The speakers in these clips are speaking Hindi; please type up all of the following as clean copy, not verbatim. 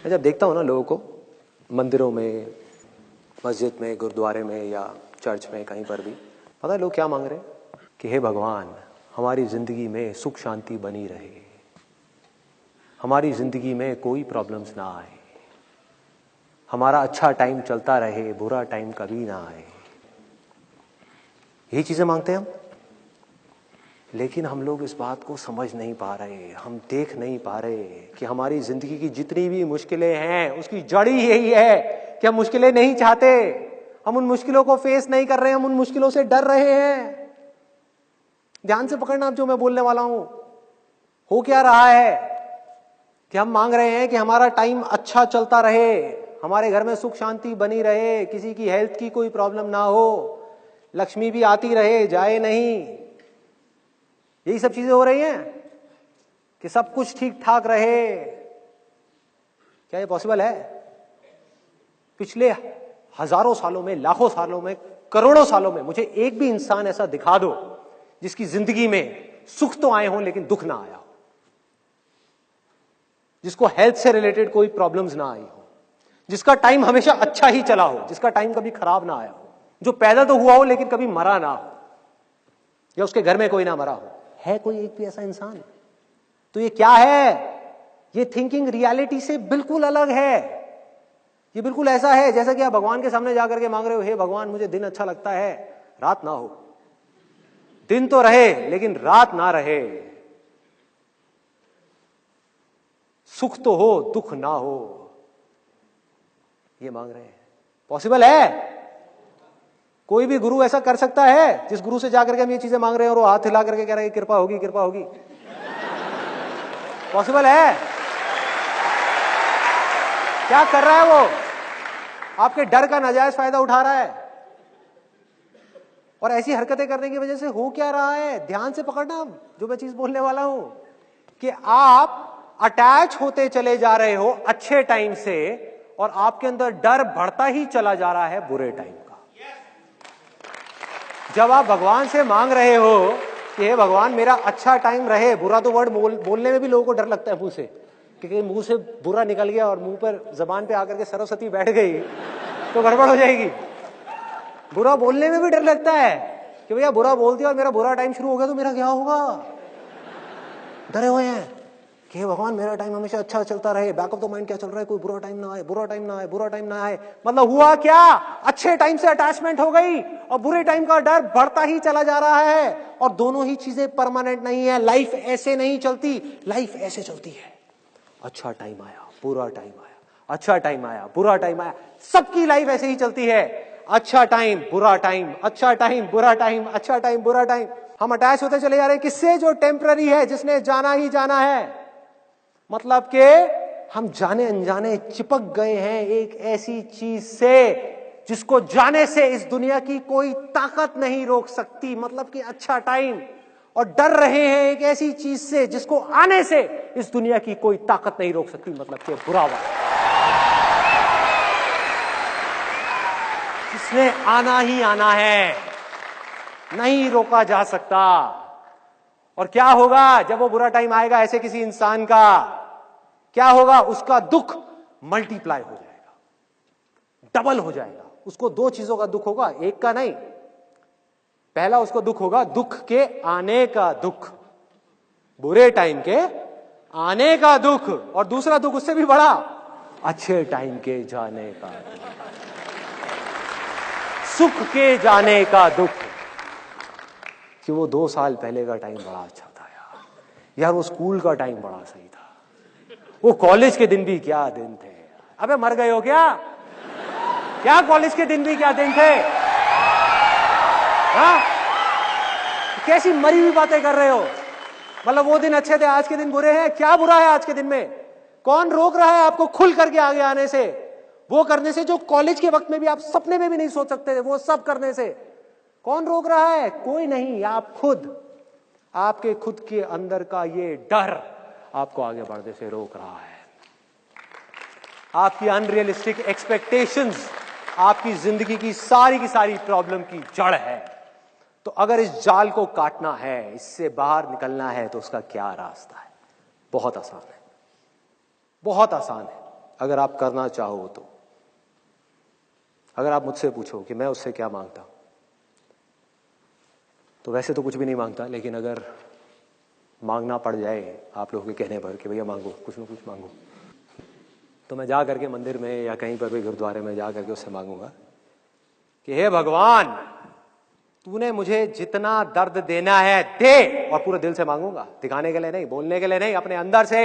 मैं जब देखता हूँ ना लोगों को मंदिरों में, मस्जिद में, गुरुद्वारे में या चर्च में, कहीं पर भी, पता है लोग क्या मांग रहे हैं कि हे भगवान, हमारी जिंदगी में सुख शांति बनी रहे, हमारी जिंदगी में कोई प्रॉब्लम्स ना आए, हमारा अच्छा टाइम चलता रहे, बुरा टाइम कभी ना आए। यही चीजें मांगते हैं हम। लेकिन हम लोग इस बात को समझ नहीं पा रहे, हम देख नहीं पा रहे कि हमारी जिंदगी की जितनी भी मुश्किलें हैं उसकी जड़ ही यही है कि हम मुश्किलें नहीं चाहते, हम उन मुश्किलों को फेस नहीं कर रहे हैं, हम उन मुश्किलों से डर रहे हैं। ध्यान से पकड़ना आप जो मैं बोलने वाला हूं। हो क्या रहा है कि हम मांग रहे हैं कि हमारा टाइम अच्छा चलता रहे, हमारे घर में सुख शांति बनी रहे, किसी की हेल्थ की कोई प्रॉब्लम ना हो, लक्ष्मी भी आती रहे जाए नहीं। यही सब चीजें हो रही हैं कि सब कुछ ठीक ठाक रहे। क्या ये पॉसिबल है? पिछले हजारों सालों में, लाखों सालों में, करोड़ों सालों में मुझे एक भी इंसान ऐसा दिखा दो जिसकी जिंदगी में सुख तो आए हों लेकिन दुख ना आया हो, जिसको हेल्थ से रिलेटेड कोई प्रॉब्लम्स ना आई हो, जिसका टाइम हमेशा अच्छा ही चला हो, जिसका टाइम कभी खराब ना आया हो, जो पैदा तो हुआ हो लेकिन कभी मरा ना हो, या उसके घर में कोई ना मरा हो। है कोई एक भी ऐसा इंसान? तो ये क्या है? ये थिंकिंग रियलिटी से बिल्कुल अलग है। ये बिल्कुल ऐसा है जैसा कि आप भगवान के सामने जाकर के मांग रहे हो, हे भगवान मुझे दिन अच्छा लगता है, रात ना हो। दिन तो रहे लेकिन रात ना रहे, सुख तो हो दुख ना हो, ये मांग रहे हैं। पॉसिबल है? कोई भी गुरु ऐसा कर सकता है जिस गुरु से जाकर के हम ये चीजें मांग रहे हैं और वो हाथ हिला करके कह रहे हैं कृपा होगी कृपा होगी? पॉसिबल है? क्या कर रहा है वो? आपके डर का नाजायज फायदा उठा रहा है। और ऐसी हरकतें करने की वजह से हो क्या रहा है? ध्यान से पकड़ना जो मैं चीज बोलने वाला हूं कि आप अटैच होते चले जा रहे हो अच्छे टाइम से और आपके अंदर डर बढ़ता ही चला जा रहा है बुरे टाइम का। जब आप भगवान से मांग रहे हो कि हे भगवान मेरा अच्छा टाइम रहे, बुरा तो वर्ड बोलने में भी लोगों को डर लगता है मुंह से, क्योंकि मुंह से बुरा निकल गया और मुंह पर जबान पे आकर के सरस्वती बैठ गई तो गड़बड़ हो जाएगी। बुरा बोलने में भी डर लगता है कि भैया बुरा बोल दिया और मेरा बुरा टाइम शुरू हो गया तो मेरा क्या होगा। डरे हुए हैं कि हे भगवान मेरा टाइम हमेशा अच्छा चलता रहे, बैक ऑफ द माइंड क्या चल रहा है, कोई बुरा टाइम ना आए, बुरा टाइम ना आए, बुरा टाइम ना आए। मतलब हुआ क्या? अच्छे टाइम से अटैचमेंट हो गई और बुरे टाइम का डर बढ़ता ही चला जा रहा है। और दोनों ही चीजें परमानेंट नहीं है। लाइफ ऐसे नहीं चलती, लाइफ ऐसे चलती है। अच्छा टाइम आया, बुरा टाइम आया, अच्छा टाइम आया, बुरा टाइम आया। सबकी लाइफ ऐसे ही चलती है। अच्छा टाइम, बुरा टाइम, अच्छा टाइम, बुरा टाइम, अच्छा टाइम, बुरा टाइम। हम अटैच होते चले जा रहे हैं किससे? जो टेम्पररी है, जिसने जाना ही जाना है। मतलब कि हम जाने अनजाने चिपक गए हैं एक ऐसी चीज से जिसको जाने से इस दुनिया की कोई ताकत नहीं रोक सकती। मतलब कि अच्छा टाइम, और डर रहे हैं एक ऐसी चीज से जिसको आने से इस दुनिया की कोई ताकत नहीं रोक सकती। मतलब कि बुरा वक्त, जिसने आना ही आना है, नहीं रोका जा सकता। और क्या होगा जब वो बुरा टाइम आएगा ऐसे किसी इंसान का? क्या होगा? उसका दुख मल्टीप्लाई हो जाएगा, डबल हो जाएगा। उसको दो चीजों का दुख होगा, एक का नहीं। पहला उसको दुख होगा दुख के आने का दुख, बुरे टाइम के आने का दुख, और दूसरा दुख उससे भी बड़ा, अच्छे टाइम के जाने का दुख, सुख के जाने का दुख। कि वो 2 साल पहले का टाइम बड़ा अच्छा था यार, वो स्कूल का टाइम बड़ा सही था, वो कॉलेज के दिन भी क्या दिन थे। अबे मर गए हो क्या? क्या कॉलेज के दिन भी क्या दिन थे? हाँ? कैसी मरी हुई बातें कर रहे हो? मतलब वो दिन अच्छे थे, आज के दिन बुरे हैं। क्या बुरा है आज के दिन में? कौन रोक रहा है आपको खुल करके आगे आने से, वो करने से जो कॉलेज के वक्त में भी आप सपने में भी नहीं सोच सकते थे, वो सब करने से? कौन रोक रहा है? कोई नहीं, आप खुद। आपके खुद के अंदर का ये डर आपको आगे बढ़ने से रोक रहा है। आपकी अनरियलिस्टिक एक्सपेक्टेशंस आपकी जिंदगी की सारी प्रॉब्लम की जड़ है। तो अगर इस जाल को काटना है, इससे बाहर निकलना है, तो उसका क्या रास्ता है? बहुत आसान है, बहुत आसान है। अगर आप करना चाहो तो। अगर आप मुझसे पूछो कि मैं उससे क्या मांगता, तो वैसे तो कुछ भी नहीं मांगता, लेकिन अगर मांगना पड़ जाए आप लोगों के कहने पर कि भैया मांगो, कुछ ना कुछ मांगो, तो मैं जा करके मंदिर में या कहीं पर भी गुरुद्वारे में जा करके उससे मांगूंगा कि हे भगवान, तूने मुझे जितना दर्द देना है दे। और पूरे दिल से मांगूंगा, दिखाने के लिए नहीं, बोलने के लिए नहीं, अपने अंदर से,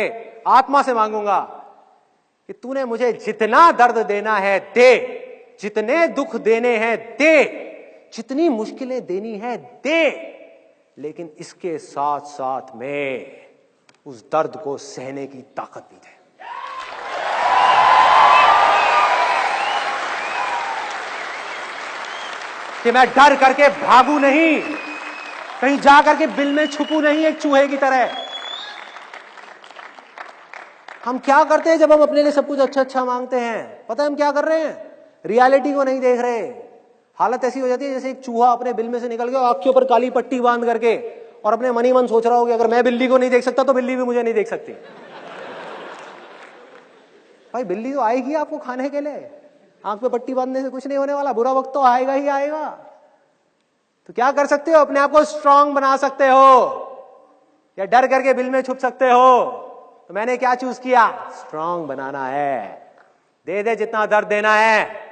आत्मा से मांगूंगा कि तूने मुझे जितना दर्द देना है दे, जितने दुख देने हैं दे, जितनी मुश्किलें देनी है दे, लेकिन इसके साथ साथ में उस दर्द को सहने की ताकत भी दे। कि मैं डर करके भागू नहीं, कहीं जा करके बिल में छुपू नहीं एक चूहे की तरह। हम क्या करते हैं जब हम अपने लिए सब कुछ अच्छा अच्छा मांगते हैं? पता है हम क्या कर रहे हैं? रियलिटी को नहीं देख रहे। हालत ऐसी हो जाती है जैसे एक चूहा अपने बिल में से निकल गया, आंखों पर काली पट्टी बांध करके, और अपने मन ही मन सोच रहा हो कि अगर मैं बिल्ली को नहीं देख सकता तो बिल्ली भी मुझे नहीं देख सकती। भाई बिल्ली तो आएगी आपको खाने के लिए, आंख पे पट्टी बांधने से कुछ नहीं होने वाला, बुरा वक्त तो आएगा ही आएगा। तो क्या कर सकते हो? अपने आप को स्ट्रांग बना सकते हो या डर करके बिल में छुप सकते हो। तो मैंने क्या चूज किया? स्ट्रांग बनाना है। दे दे जितना दर्द देना है,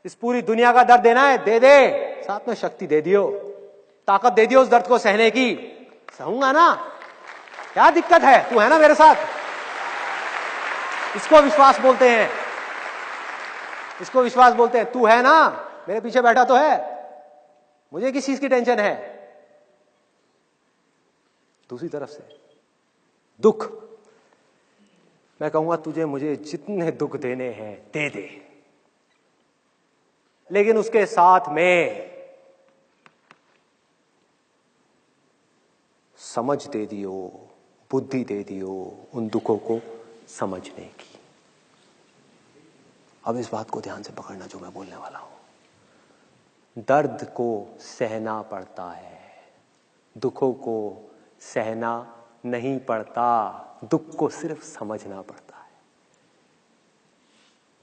इस पूरी दुनिया का दर्द देना है दे दे, साथ में शक्ति दे दियो, ताकत दे दियो उस दर्द को सहने की। सहूंगा ना, क्या दिक्कत है? तू है ना मेरे साथ। इसको विश्वास बोलते हैं, इसको विश्वास बोलते हैं। तू है ना, मेरे पीछे बैठा तो है, मुझे किस चीज की टेंशन है? दूसरी तरफ से दुख, मैं कहूंगा तुझे मुझे जितने दुख देने हैं दे दे, लेकिन उसके साथ में समझ दे दियो, बुद्धि दे दियो उन दुखों को समझने की। अब इस बात को ध्यान से पकड़ना जो मैं बोलने वाला हूं। दर्द को सहना पड़ता है, दुखों को सहना नहीं पड़ता, दुख को सिर्फ समझना पड़ता है।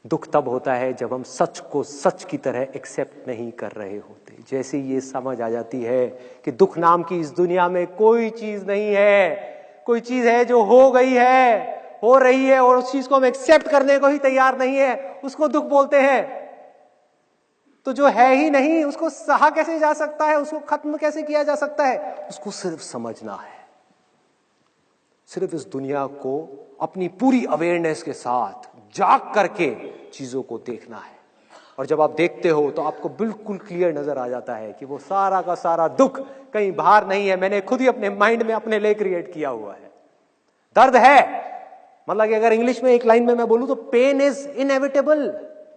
दुख तब होता है जब हम सच को सच की तरह एक्सेप्ट नहीं कर रहे होते। जैसे ये समझ आ जाती है कि दुख नाम की इस दुनिया में कोई चीज नहीं है, कोई चीज है जो हो गई है, हो रही है, और उस चीज को हम एक्सेप्ट करने को ही तैयार नहीं है, उसको दुख बोलते हैं। तो जो है ही नहीं उसको सहा कैसे जा सकता है, उसको खत्म कैसे किया जा सकता है? उसको सिर्फ समझना है, सिर्फ इस दुनिया को अपनी पूरी अवेयरनेस के साथ जाग करके चीजों को देखना है। और जब आप देखते हो तो आपको बिल्कुल क्लियर नजर आ जाता है कि वो सारा का सारा दुख कहीं बाहर नहीं है, मैंने खुद ही अपने माइंड में अपने लिए क्रिएट किया हुआ है। दर्द है, मतलब कि अगर इंग्लिश में एक लाइन में मैं बोलूं तो पेन इज इनएविटेबल।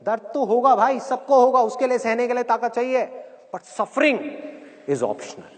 दर्द तो होगा भाई, सबको होगा, उसके लिए सहने के लिए ताकत चाहिए, बट सफरिंग इज ऑप्शनल।